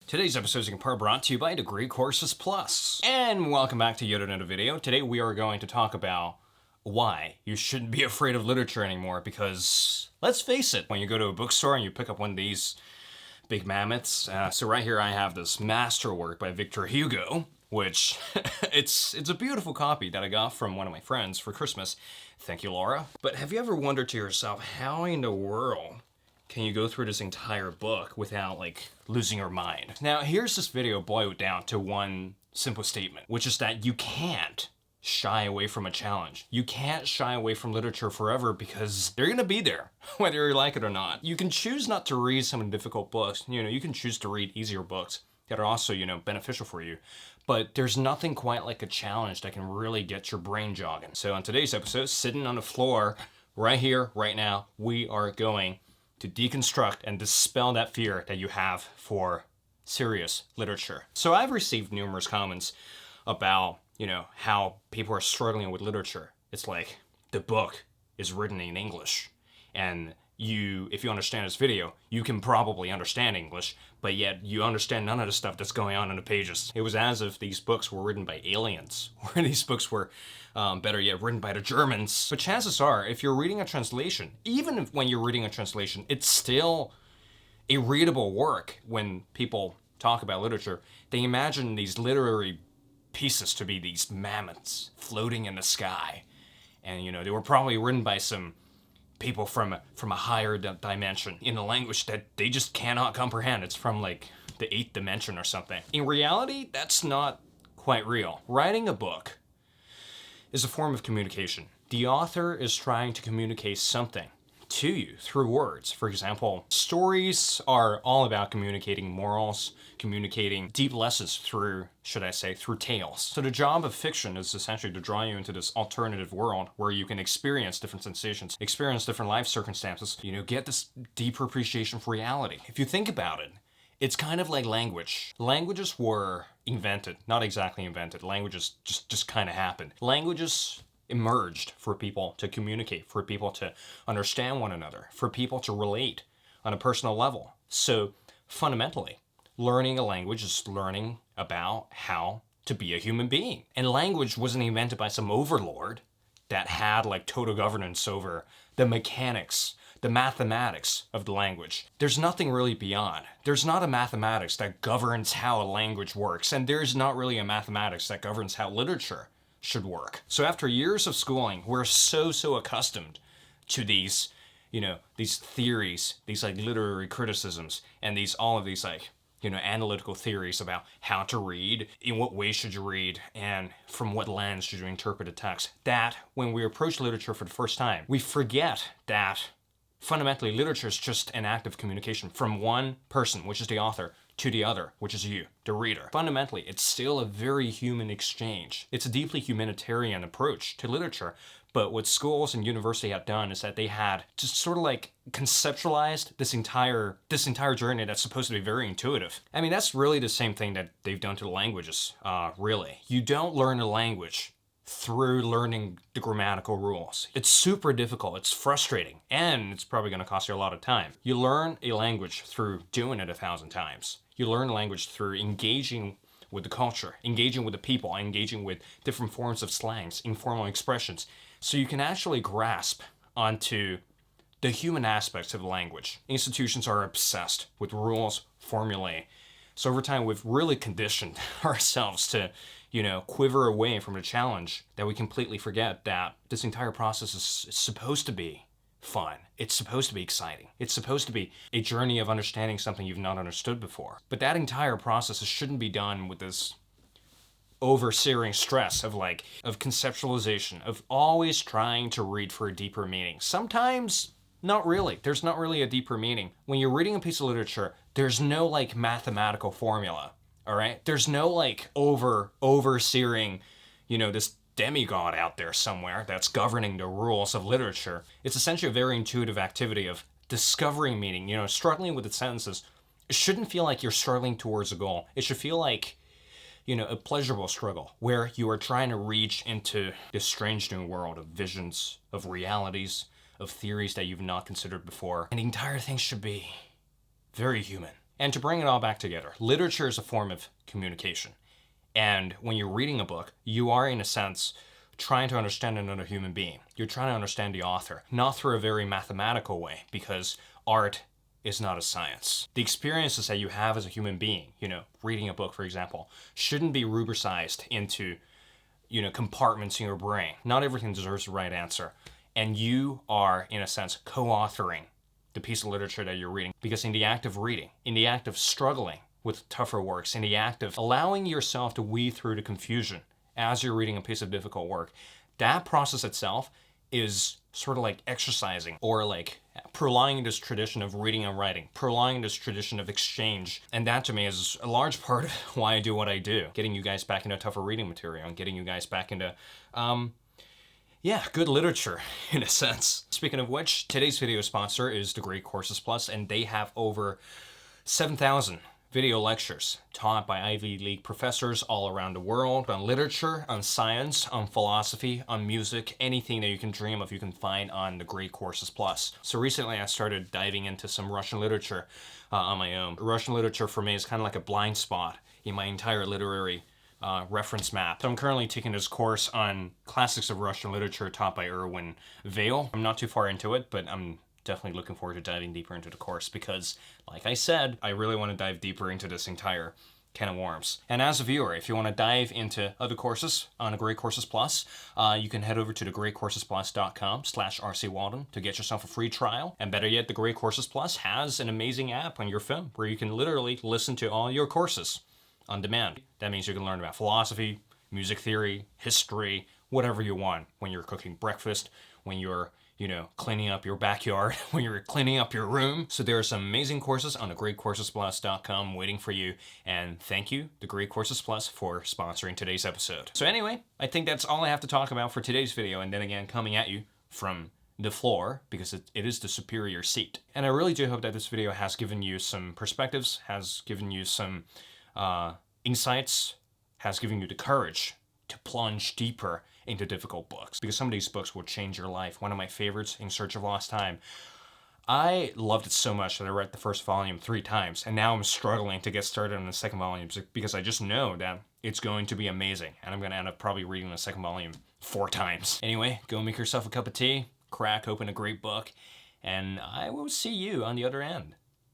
Today's episode is in part brought to you by Degree Courses Plus. And welcome back to yet another video. Today we are going to talk about why you shouldn't be afraid of literature anymore, because let's face it, when you go to a bookstore and you pick up one of these big mammoths, so right here I have this masterwork by Victor Hugo, which it's a beautiful copy that I got from one of my friends for Christmas. Thank you, Laura. But have you ever wondered to yourself, how in the world can you go through this entire book without, losing your mind? Now, here's this video boiled down to one simple statement, which is that you can't shy away from a challenge. You can't shy away from literature forever because they're gonna be there, whether you like it or not. You can choose not to read some difficult books. You can choose to read easier books that are also, beneficial for you. But there's nothing quite like a challenge that can really get your brain jogging. So on today's episode, sitting on the floor, right here, right now, we are going to deconstruct and dispel that fear that you have for serious literature. So I've received numerous comments about, how people are struggling with literature. It's like the book is written in English, and if you understand this video, you can probably understand English, but yet you understand none of the stuff that's going on in the pages. It was as if these books were written by aliens, or these books were, better yet, written by the Germans. But chances are, if you're reading a translation, even when you're reading a translation, it's still a readable work. When people talk about literature, they imagine these literary pieces to be these mammoths floating in the sky. And, they were probably written by some people from a higher dimension in a language that they just cannot comprehend. It's from the 8th dimension or something. In reality, that's not quite real. Writing a book is a form of communication. The author is trying to communicate something to you through words. For example, stories are all about communicating morals, communicating deep lessons through tales. So the job of fiction is essentially to draw you into this alternative world where you can experience different sensations, experience different life circumstances, get this deeper appreciation for reality. If you think about it, it's kind of like language. Languages were invented, not exactly invented. Languages just kind of happened. Languages emerged for people to communicate, for people to understand one another, for people to relate on a personal level. So fundamentally, learning a language is learning about how to be a human being. And language wasn't invented by some overlord that had total governance over the mechanics, the mathematics of the language. There's nothing really beyond. There's not a mathematics that governs how a language works, and there's not really a mathematics that governs how literature should work. So after years of schooling, we're so accustomed to these, these theories, these literary criticisms, and all of these analytical theories about how to read, in what way should you read, and from what lens should you interpret a text, that when we approach literature for the first time, we forget that fundamentally literature is just an act of communication from one person, which is the author, to the other, which is you, the reader. Fundamentally, it's still a very human exchange. It's a deeply humanitarian approach to literature. But what schools and university have done is that they had just sort of conceptualized this entire journey that's supposed to be very intuitive. I mean, that's really the same thing that they've done to the languages, really. You don't learn a language through learning the grammatical rules. It's super difficult, it's frustrating, and it's probably gonna cost you a lot of time. You learn a language through doing it 1,000 times. You learn a language through engaging with the culture, engaging with the people, engaging with different forms of slangs, informal expressions, so you can actually grasp onto the human aspects of the language. Institutions are obsessed with rules, formulae. So over time, we've really conditioned ourselves to, quiver away from the challenge, that we completely forget that this entire process is supposed to be fun. It's supposed to be exciting. It's supposed to be a journey of understanding something you've not understood before. But that entire process shouldn't be done with this oversearing stress of conceptualization, of always trying to read for a deeper meaning. Sometimes, not really. There's not really a deeper meaning. When you're reading a piece of literature, there's no mathematical formula, all right? There's no oversearing, this demigod out there somewhere that's governing the rules of literature. It's essentially a very intuitive activity of discovering meaning, struggling with the sentences. It shouldn't feel like you're struggling towards a goal. It should feel like, a pleasurable struggle where you are trying to reach into this strange new world of visions, of realities, of theories that you've not considered before. And the entire thing should be very human. And to bring it all back together, literature is a form of communication. And when you're reading a book, you are, in a sense, trying to understand another human being. You're trying to understand the author, not through a very mathematical way, because art is not a science. The experiences that you have as a human being, reading a book, for example, shouldn't be rubricized into, compartments in your brain. Not everything deserves the right answer. And you are, in a sense, co-authoring the piece of literature that you're reading. Because in the act of reading, in the act of struggling with tougher works, in the act of allowing yourself to weed through the confusion as you're reading a piece of difficult work, that process itself is sort of like exercising or like prolonging this tradition of reading and writing, prolonging this tradition of exchange. And that to me is a large part of why I do what I do, getting you guys back into tougher reading material and getting you guys back into, good literature in a sense. Speaking of which, today's video sponsor is Degree Courses Plus, and they have over 7,000 video lectures taught by Ivy League professors all around the world on literature, on science, on philosophy, on music, anything that you can dream of you can find on Degree Courses Plus. So recently I started diving into some Russian literature on my own. Russian literature for me is kind of like a blind spot in my entire literary reference map. So I'm currently taking this course on classics of Russian literature taught by Erwin Vale. I'm not too far into it, but I'm definitely looking forward to diving deeper into the course because, like I said, I really want to dive deeper into this entire can of worms. And as a viewer, if you want to dive into other courses on Degree Courses Plus, you can head over to degreecoursesplus.com/rcwaldun to get yourself a free trial. And better yet, Degree Courses Plus has an amazing app on your phone where you can literally listen to all your courses on demand. That means you can learn about philosophy, music theory, history, whatever you want when you're cooking breakfast, when you're cleaning up your backyard, when you're cleaning up your room. So there are some amazing courses on degreecoursesplus.com waiting for you. And thank you, Degree Courses Plus, for sponsoring today's episode. So anyway, I think that's all I have to talk about for today's video. And then again, coming at you from the floor, because it is the superior seat. And I really do hope that this video has given you some perspectives, has given you some insights, has given you the courage to plunge deeper into difficult books, because some of these books will change your life. One of my favorites, In Search of Lost Time, I loved it so much that I read the first volume 3 times, and now I'm struggling to get started on the second volume because I just know that it's going to be amazing, and I'm going to end up probably reading the second volume 4 times. Anyway, go make yourself a cup of tea, crack open a great book, and I will see you on the other end.